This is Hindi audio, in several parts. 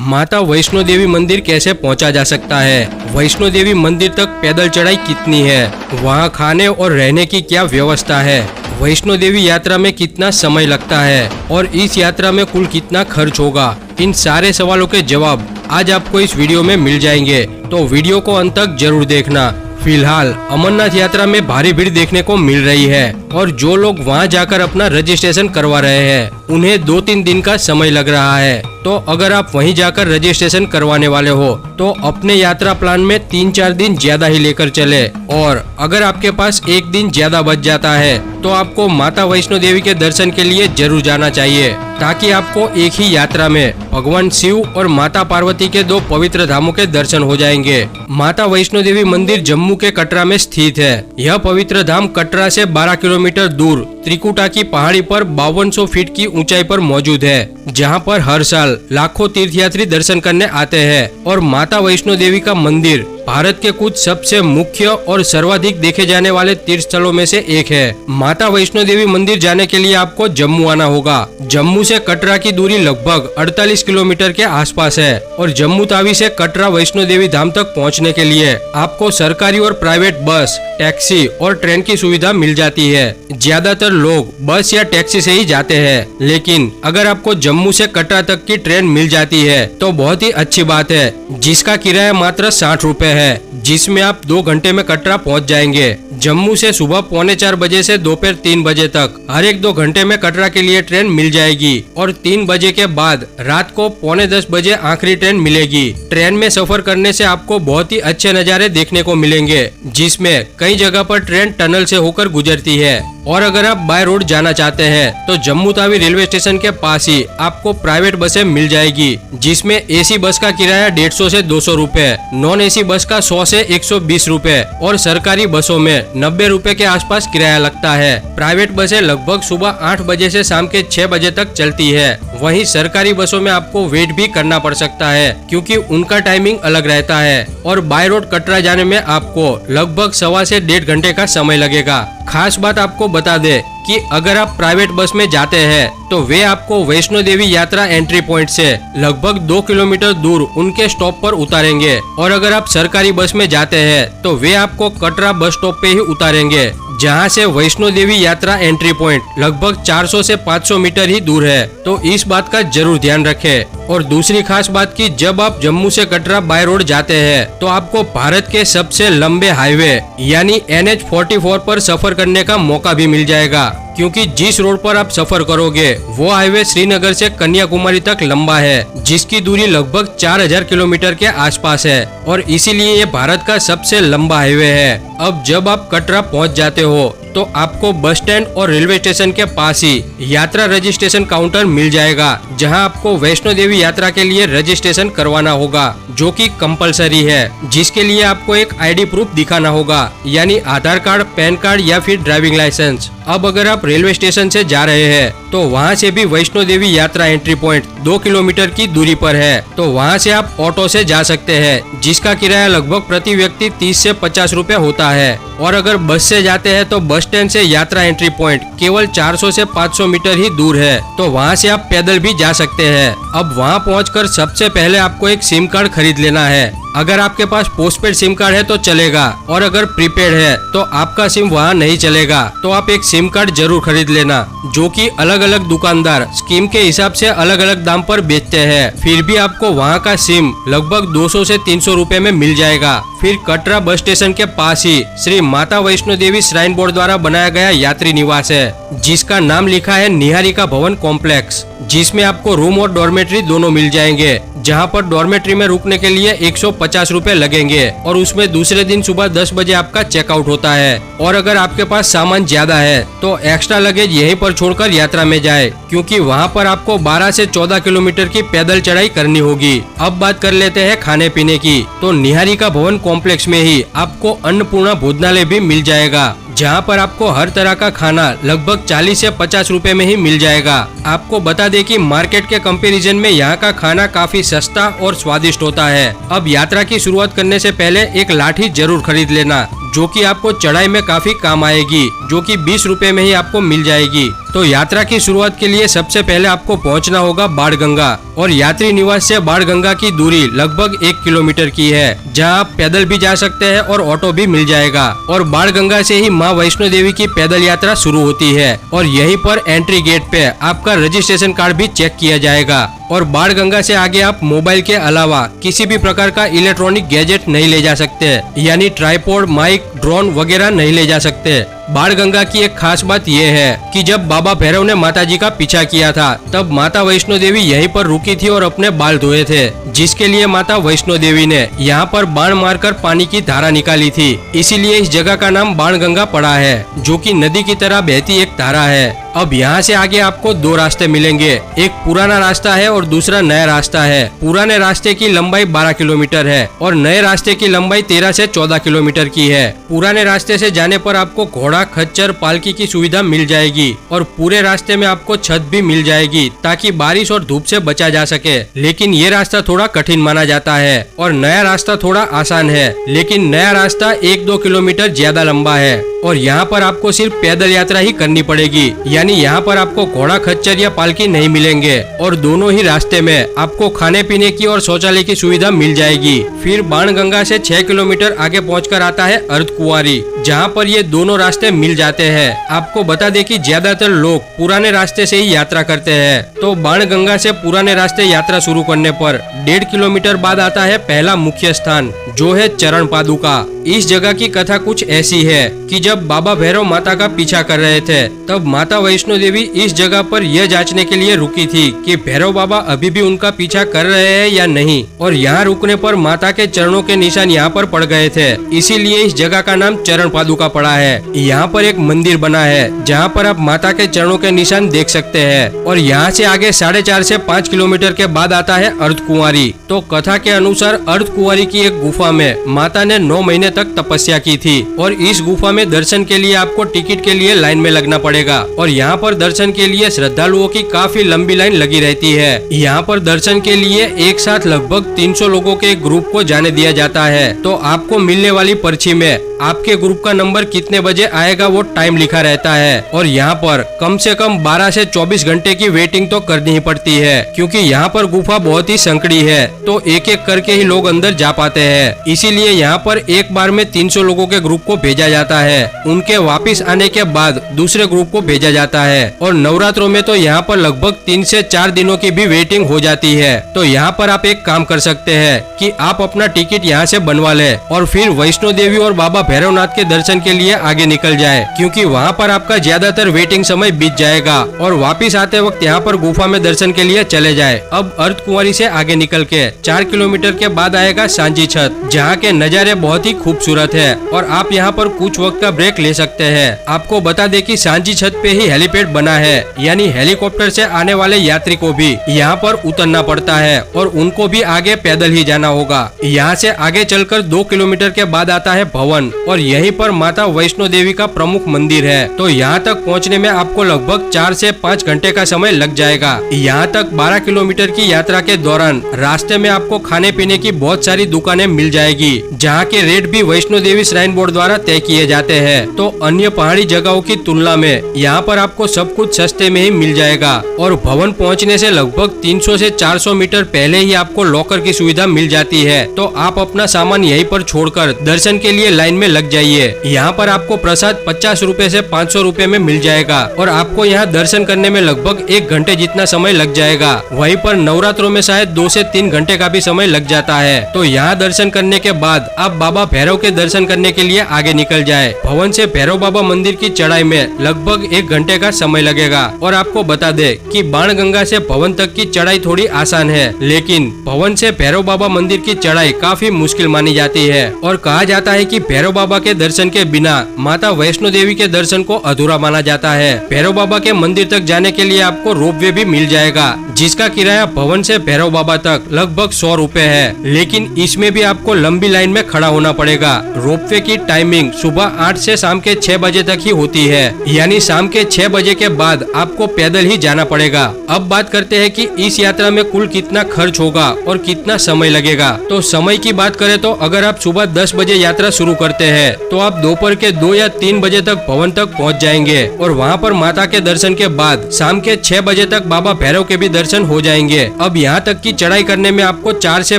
माता वैष्णो देवी मंदिर कैसे पहुंचा जा सकता है, वैष्णो देवी मंदिर तक पैदल चढ़ाई कितनी है, वहां खाने और रहने की क्या व्यवस्था है, वैष्णो देवी यात्रा में कितना समय लगता है और इस यात्रा में कुल कितना खर्च होगा, इन सारे सवालों के जवाब आज आपको इस वीडियो में मिल जाएंगे। तो वीडियो को अंत तक जरूर देखना। फिलहाल अमरनाथ यात्रा में भारी भीड़ देखने को मिल रही है और जो लोग वहां जाकर अपना रजिस्ट्रेशन करवा रहे हैं उन्हें 2-3 दिन का समय लग रहा है। तो अगर आप वहीं जाकर रजिस्ट्रेशन करवाने वाले हो तो अपने यात्रा प्लान में 3-4 दिन ज्यादा ही लेकर चले, और अगर आपके पास एक दिन ज्यादा बच जाता है तो आपको माता वैष्णो देवी के दर्शन के लिए जरूर जाना चाहिए, ताकि आपको एक ही यात्रा में भगवान शिव और माता पार्वती के 2 पवित्र धामों के दर्शन हो जाएंगे। माता वैष्णो देवी मंदिर जम्मू के कटरा में स्थित है। यह पवित्र धाम कटरा से 12 किलोमीटर दूर त्रिकुटा की पहाड़ी पर 5200 फीट की ऊंचाई पर मौजूद है, जहां पर हर साल लाखों तीर्थयात्री दर्शन करने आते हैं। और माता वैष्णो देवी का मंदिर भारत के कुछ सबसे मुख्य और सर्वाधिक देखे जाने वाले तीर्थ स्थलों में से एक है। माता वैष्णो देवी मंदिर जाने के लिए आपको जम्मू आना होगा। जम्मू से कटरा की दूरी लगभग 48 किलोमीटर के आसपास है और जम्मू तावी से कटरा वैष्णो देवी धाम तक पहुंचने के लिए आपको सरकारी और प्राइवेट बस, टैक्सी और ट्रेन की सुविधा मिल जाती है। ज्यादातर लोग बस या टैक्सी से ही जाते हैं, लेकिन अगर आपको जम्मू से कटरा तक की ट्रेन मिल जाती है तो बहुत ही अच्छी बात है, जिसका किराया मात्र 60 रुपए है, जिसमें आप 2 घंटे में कटरा पहुंच जाएंगे। जम्मू से सुबह 3:45 बजे से दोपहर 3 बजे तक हर एक 2 घंटे में कटरा के लिए ट्रेन मिल जाएगी और 3 बजे के बाद रात को 9:45 बजे आखिरी ट्रेन मिलेगी। ट्रेन में सफर करने से आपको बहुत ही अच्छे नज़ारे देखने को मिलेंगे, जिसमें कई जगह पर ट्रेन टनल से होकर गुजरती है। और अगर आप बाय रोड जाना चाहते हैं तो जम्मू तावी रेलवे स्टेशन के पास ही आपको प्राइवेट बसें मिल जाएगी, जिसमें एसी बस का किराया 150 से 200 रुपए, नॉन एसी बस का 100 से 120 रुपए और सरकारी बसों में 90 रुपए के आसपास किराया लगता है। प्राइवेट बसें लगभग सुबह 8 बजे से शाम के 6 बजे तक चलती है। वहीं सरकारी बसों में आपको वेट भी करना पड़ सकता है, क्योंकि उनका टाइमिंग अलग रहता है। और बाय रोड कटरा जाने में आपको लगभग 1.25 से 1.5 घंटे का समय लगेगा। खास बात आपको बता दे कि अगर आप प्राइवेट बस में जाते हैं तो वे आपको वैष्णो देवी यात्रा एंट्री पॉइंट से लगभग 2 किलोमीटर दूर उनके स्टॉप पर उतारेंगे, और अगर आप सरकारी बस में जाते हैं तो वे आपको कटरा बस स्टॉप पे ही उतारेंगे, जहां से वैष्णो देवी यात्रा एंट्री पॉइंट लगभग 400 से 500 मीटर ही दूर है। तो इस बात का जरूर ध्यान रखें। और दूसरी खास बात कि जब आप जम्मू से कटरा बाय रोड जाते हैं तो आपको भारत के सबसे लंबे हाईवे यानी NH-44 पर सफर करने का मौका भी मिल जाएगा, क्योंकि जिस रोड पर आप सफर करोगे वो हाईवे श्रीनगर से कन्याकुमारी तक लंबा है, जिसकी दूरी लगभग 4000 किलोमीटर के आसपास है और इसीलिए ये भारत का सबसे लंबा हाईवे है। अब जब आप कटरा पहुंच जाते हो तो आपको बस स्टैंड और रेलवे स्टेशन के पास ही यात्रा रजिस्ट्रेशन काउंटर मिल जाएगा, जहां आपको वैष्णो देवी यात्रा के लिए रजिस्ट्रेशन करवाना होगा, जो कि कंपलसरी है, जिसके लिए आपको एक ID प्रूफ दिखाना होगा, यानी आधार कार्ड, पैन कार्ड या फिर ड्राइविंग लाइसेंस। अब अगर आप रेलवे स्टेशन से जा रहे हैं तो वहां से भी वैष्णो देवी यात्रा एंट्री पॉइंट 2 किलोमीटर की दूरी पर है, तो वहां से आप ऑटो से जा सकते हैं, जिसका किराया लगभग प्रति व्यक्ति 30 से 50 रुपए होता है। और अगर बस से जाते हैं तो बस स्टैंड से यात्रा एंट्री पॉइंट केवल 400 से 500 मीटर ही दूर है, तो वहां से आप पैदल भी जा सकते हैं। अब वहां पहुंचकर सबसे पहले आपको एक सिम कार्ड खरीद लेना है। अगर आपके पास पोस्टपेड सिम कार्ड है तो चलेगा, और अगर प्रीपेड है तो आपका सिम वहां नहीं चलेगा, तो आप एक सिम कार्ड जरूर खरीद लेना, जो कि अलग अलग दुकानदार स्कीम के हिसाब से अलग अलग दाम पर बेचते हैं। फिर भी आपको वहां का सिम लगभग 200 से 300 रुपए में मिल जाएगा। फिर कटरा बस स्टेशन के पास ही श्री माता वैष्णो देवी श्राइन बोर्ड द्वारा बनाया गया यात्री निवास है, जिसका नाम लिखा है निहारिका भवन कॉम्प्लेक्स, जिसमें आपको रूम और डॉर्मेट्री दोनों मिल जाएंगे, जहां पर डॉर्मेट्री में रुकने के लिए 150 रुपए लगेंगे और उसमें दूसरे दिन सुबह 10 बजे आपका चेकआउट होता है। और अगर आपके पास सामान ज्यादा है तो एक्स्ट्रा लगेज यहीं पर छोड़कर यात्रा में जाए, क्योंकि वहां पर आपको 12 से 14 किलोमीटर की पैदल चढ़ाई करनी होगी। अब बात कर लेते हैं खाने पीने की। तो निहारिका भवन कॉम्प्लेक्स में ही आपको अन्नपूर्णा भोजनालय भी मिल जाएगा, जहां पर आपको हर तरह का खाना लगभग 40 से 50 रुपए में ही मिल जाएगा। आपको बता दें कि मार्केट के कंपैरिजन में यहाँ का खाना काफी सस्ता और स्वादिष्ट होता है। अब यात्रा की शुरुआत करने से पहले एक लाठी जरूर खरीद लेना, जो कि आपको चढ़ाई में काफी काम आएगी, जो कि 20 रुपए में ही आपको मिल जाएगी। तो यात्रा की शुरुआत के लिए सबसे पहले आपको पहुंचना होगा बाणगंगा, और यात्री निवास से बाणगंगा की दूरी लगभग 1 किलोमीटर की है, जहां आप पैदल भी जा सकते हैं और ऑटो भी मिल जाएगा। और बाणगंगा से ही मां वैष्णो देवी की पैदल यात्रा शुरू होती है, और यहीं पर एंट्री गेट पे आपका रजिस्ट्रेशन कार्ड भी चेक किया जाएगा। और बाणगंगा से आगे आप मोबाइल के अलावा किसी भी प्रकार का इलेक्ट्रॉनिक गैजेट नहीं ले जा सकते, यानी ट्राइपॉड, माइक, ड्रोन वगैरह नहीं ले जा सकते। बाणगंगा की एक खास बात यह है कि जब बाबा भैरव ने माताजी का पीछा किया था, तब माता वैष्णो देवी यहीं पर रुकी थी और अपने बाल धोए थे, जिसके लिए माता वैष्णो देवी ने यहाँ पर बाण मारकर पानी की धारा निकाली थी। इसीलिए इस जगह का नाम बाणगंगा पड़ा है, जो कि नदी की तरह बहती एक धारा है। अब यहाँ से आगे आपको 2 रास्ते मिलेंगे, एक पुराना रास्ता है और दूसरा नया रास्ता है। पुराने रास्ते की लंबाई 12 किलोमीटर है और नए रास्ते की लंबाई 13 से 14 किलोमीटर की है। पुराने रास्ते से जाने पर आपको घोड़ा, खच्चर, पालकी की सुविधा मिल जाएगी, और पूरे रास्ते में आपको छत भी मिल जाएगी, ताकि बारिश और धूप से बचा जा सके। लेकिन ये रास्ता थोड़ा कठिन माना जाता है, और नया रास्ता थोड़ा आसान है। लेकिन नया रास्ता 1-2 किलोमीटर ज्यादा लंबा है, और यहाँ पर आपको सिर्फ पैदल यात्रा ही करनी पड़ेगी, यानी यहाँ पर आपको घोड़ा, खच्चर या पालकी नहीं मिलेंगे। और दोनों ही रास्ते में आपको खाने पीने की और शौचालय की सुविधा मिल जाएगी। फिर बाणगंगा से 6 किलोमीटर आगे पहुंचकर आता है अर्धकुंवारी, जहाँ पर ये दोनों रास्ते मिल जाते हैं। आपको बता दें कि ज्यादातर लोग पुराने रास्ते से ही यात्रा करते हैं। तो बाणगंगा से पुराने रास्ते यात्रा शुरू करने पर 1.5 किलोमीटर बाद आता है पहला मुख्य स्थान, जो है चरण पादुका। इस जगह की कथा कुछ ऐसी है कि जब बाबा भैरव माता का पीछा कर रहे थे, तब माता वैष्णो देवी इस जगह पर यह जांचने के लिए रुकी थी कि भैरव बाबा अभी भी उनका पीछा कर रहे हैं या नहीं। और यहाँ रुकने पर माता के चरणों के निशान यहाँ पर पड़ गए थे, इसीलिए इस जगह का नाम चरण पादुका पड़ा है। यहाँ पर एक मंदिर बना है, जहाँ पर आप माता के चरणों के निशान देख सकते हैं। और यहाँ से आगे 4.5 से 5 किलोमीटर के बाद आता है अर्धकुंवारी। तो कथा के अनुसार अर्धकुंवारी की एक गुफा में माता ने 9 महीने तक तपस्या की थी, और इस गुफा में दर्शन के लिए आपको टिकट के लिए लाइन में लगना पड़ेगा। और यहाँ पर दर्शन के लिए श्रद्धालुओं की काफी लंबी लाइन लगी रहती है। यहाँ पर दर्शन के लिए एक साथ लगभग 300 लोगों के ग्रुप को जाने दिया जाता है। तो आपको मिलने वाली पर्ची में आपके ग्रुप का नंबर कितने बजे आएगा वो टाइम लिखा रहता है। और यहाँ पर कम से कम 12 से 24 घंटे की वेटिंग तो करनी ही पड़ती है, क्योंकि यहाँ पर गुफा बहुत ही संकड़ी है, तो एक एक करके ही लोग अंदर जा पाते हैं। इसीलिए यहाँ पर एक बार में 300 लोगों के ग्रुप को भेजा जाता है। उनके वापस आने के बाद दूसरे ग्रुप को भेजा जाता है। और नवरात्रों में तो यहाँ पर लगभग 3 से 4 दिनों की भी वेटिंग हो जाती है। तो यहाँ पर आप एक काम कर सकते हैं कि आप अपना टिकट यहाँ से बनवा ले, और फिर वैष्णो देवी और बाबा भैरवनाथ के दर्शन के लिए आगे निकल जाए, क्योंकि वहाँ पर आपका ज्यादातर वेटिंग समय बीत जाएगा। और वापिस आते वक्त यहाँ पर गुफा में दर्शन के लिए चले जाए। अब अर्धकुंवारी से आगे निकल के 4 किलोमीटर के बाद आएगा सांची छत, जहाँ के नज़ारे बहुत ही खूबसूरत है, और आप यहाँ पर कुछ वक्त का ब्रेक ले सकते हैं। आपको बता दें कि सांची छत पे ही हेलीपैड बना है, यानी हेलीकॉप्टर से आने वाले यात्री को भी यहाँ पर उतरना पड़ता है, और उनको भी आगे पैदल ही जाना होगा। यहाँ से आगे चलकर 2 किलोमीटर के बाद आता है भवन, और यहीं पर माता वैष्णो देवी का प्रमुख मंदिर है। तो यहाँ तक पहुँचने में आपको लगभग 4 से 5 घंटे का समय लग जाएगा। यहाँ तक 12 किलोमीटर की यात्रा के दौरान रास्ते में आपको खाने पीने की बहुत सारी दुकानें मिल जाएगी, जहाँ के रेट भी वैष्णो देवी श्राइन बोर्ड द्वारा तय किए जाते हैं। तो अन्य पहाड़ी जगहों की तुलना में यहाँ पर आपको सब कुछ सस्ते में ही मिल जाएगा। और भवन पहुँचने से लगभग 300 से 400 मीटर पहले ही आपको लॉकर की सुविधा मिल जाती है। तो आप अपना सामान यहीं पर छोड़कर दर्शन के लिए लाइन में लग जाइए। यहाँ पर आपको प्रसाद 50 रुपए से 500 रुपए में मिल जाएगा, और आपको यहाँ दर्शन करने में लगभग 1 घंटे जितना समय लग जाएगा। वहीं पर नवरात्रों में शायद 2 से 3 घंटे का भी समय लग जाता है। तो यहाँ दर्शन करने के बाद आप बाबा भैरव के दर्शन करने के लिए आगे निकल जाए। भवन से भैरव बाबा मंदिर की चढ़ाई में लगभग 1 घंटे का समय लगेगा। और आपको बता दे कि बाणगंगा से भवन तक की चढ़ाई थोड़ी आसान है, लेकिन भवन से भैरव बाबा मंदिर की चढ़ाई काफी मुश्किल मानी जाती है। और कहा जाता है कि भैरव बाबा के दर्शन के बिना माता वैष्णो देवी के दर्शन को अधूरा माना जाता है। भैरव बाबा के मंदिर तक जाने के लिए आपको रोपवे भी मिल जाएगा, जिसका किराया भवन से भैरव बाबा तक लगभग 100 रुपए है। लेकिन इसमें भी आपको लंबी लाइन में खड़ा होना पड़ेगा। रोपवे की टाइमिंग सुबह 8 से शाम के 6 बजे तक ही होती है, यानी शाम के 6 बजे के बाद आपको पैदल ही जाना पड़ेगा। अब बात करते हैं कि इस यात्रा में कुल कितना खर्च होगा और कितना समय लगेगा। तो समय की बात करें तो अगर आप सुबह 10 बजे यात्रा शुरू करते हैं तो आप दोपहर के 2 या 3 बजे तक भवन तक पहुंच जाएंगे और वहां पर माता के दर्शन के बाद शाम के 6 बजे तक बाबा भैरव के भी दर्शन हो जाएंगे। अब यहाँ तक की चढ़ाई करने में आपको 4 से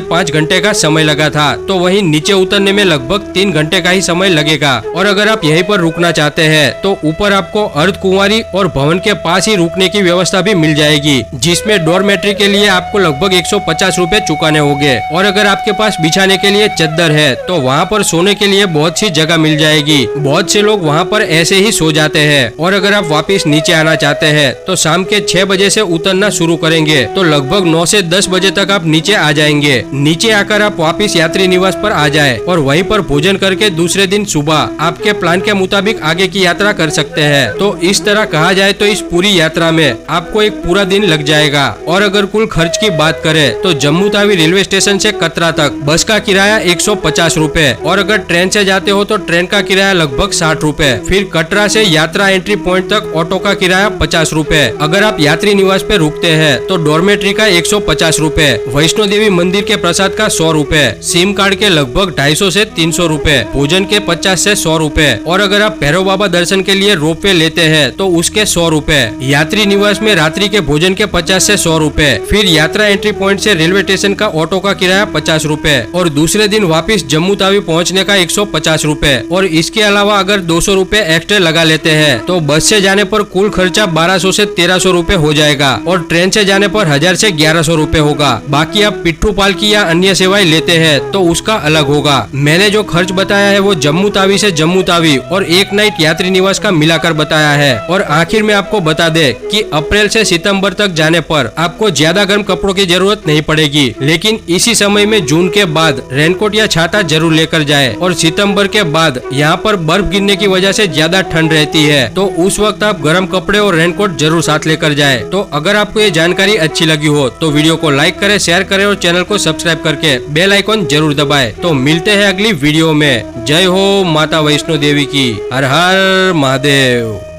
5 घंटे का समय लगा था, तो वहीं नीचे उतरने में लगभग 3 घंटे का ही समय लगेगा। और अगर आप यहीं पर रुकना चाहते हैं तो ऊपर आपको अर्धकुंवारी और भवन के पास ही रुकने की व्यवस्था भी मिल जाएगी, जिसमें डॉर्मेट्री के लिए आपको लगभग 150 रूपए चुकाने होंगे। और अगर आपके पास बिछाने के लिए चद्दर है तो वहाँ पर सोने के लिए बहुत सी जगह मिल जाएगी। बहुत से लोग वहाँ पर ऐसे ही सो जाते हैं। और अगर आप वापस नीचे आना चाहते हैं तो शाम के 6 बजे से उतरना शुरू करेंगे तो लगभग 9 से 10 बजे तक आप नीचे आ जाएंगे। नीचे आकर आप वापस यात्री निवास पर आ जाए और वहीं पर भोजन करके दूसरे दिन सुबह आपके प्लान के मुताबिक आगे की यात्रा कर सकते हैं। तो इस तरह कहा जाए तो इस पूरी यात्रा में आपको एक पूरा दिन लग जाएगा। और अगर कुल खर्च की बात करें तो जम्मू तावी रेलवे स्टेशन से कतरा तक बस का किराया 150 रूपए और अगर ट्रेन से जाते हो तो ट्रेन का किराया लगभग 60 रूपए। फिर कटरा से यात्रा एंट्री पॉइंट तक ऑटो का किराया 50 रूपए। अगर आप यात्री निवास पे रुकते हैं तो डॉर्मेट्री का 150 रूपए, वैष्णो देवी मंदिर के प्रसाद का 100 रूपए, सिम कार्ड के लगभग 250 से 300 रूपए, भोजन के 50 से 100 रूपए और अगर आप भैरव बाबा दर्शन के लिए रोपवे लेते हैं तो उसके 100 रूपए, यात्री निवास में रात्रि के भोजन के 50 से 100 रूपए, फिर यात्रा एंट्री पॉइंट से रेलवे स्टेशन का ऑटो का किराया 50 रूपए और दूसरे दिन वापस जम्मू तावी पहुंचने का 150 रूपए। और इसके अलावा अगर 200 रूपए एक्स्ट्रा लगा लेते हैं तो बस से जाने पर कुल खर्चा 1200 से 1300 रूपए हो जाएगा और ट्रेन से जाने पर 1000 से 1100 रूपए होगा। बाकी आप पिट्ठू पालकी या अन्य सेवाएं लेते हैं तो उसका अलग होगा। मैंने जो खर्च बताया है वो जम्मू तावी से जम्मू तावी और एक नाइट यात्री निवास का मिलाकर बताया है। और आखिर में आपको बता दे कि अप्रैल से सितंबर तक जाने पर आपको ज्यादा गर्म कपड़ों की जरूरत नहीं पड़ेगी, लेकिन इसी समय में जून के बाद रेनकोट या छाता जरूर लेकर जाए। और सितंबर के बाद यहाँ पर बर्फ गिरने की वजह से ज्यादा ठंड रहती है, तो उस वक्त आप गर्म कपड़े और रेनकोट जरूर साथ लेकर जाए। तो अगर आपको ये जानकारी अच्छी लगी हो तो वीडियो को लाइक करें, शेयर करें और चैनल को सब्सक्राइब करके बेल आइकॉन जरूर दबाएं। तो मिलते हैं अगली वीडियो में। जय हो माता वैष्णो देवी की। हर हर महादेव।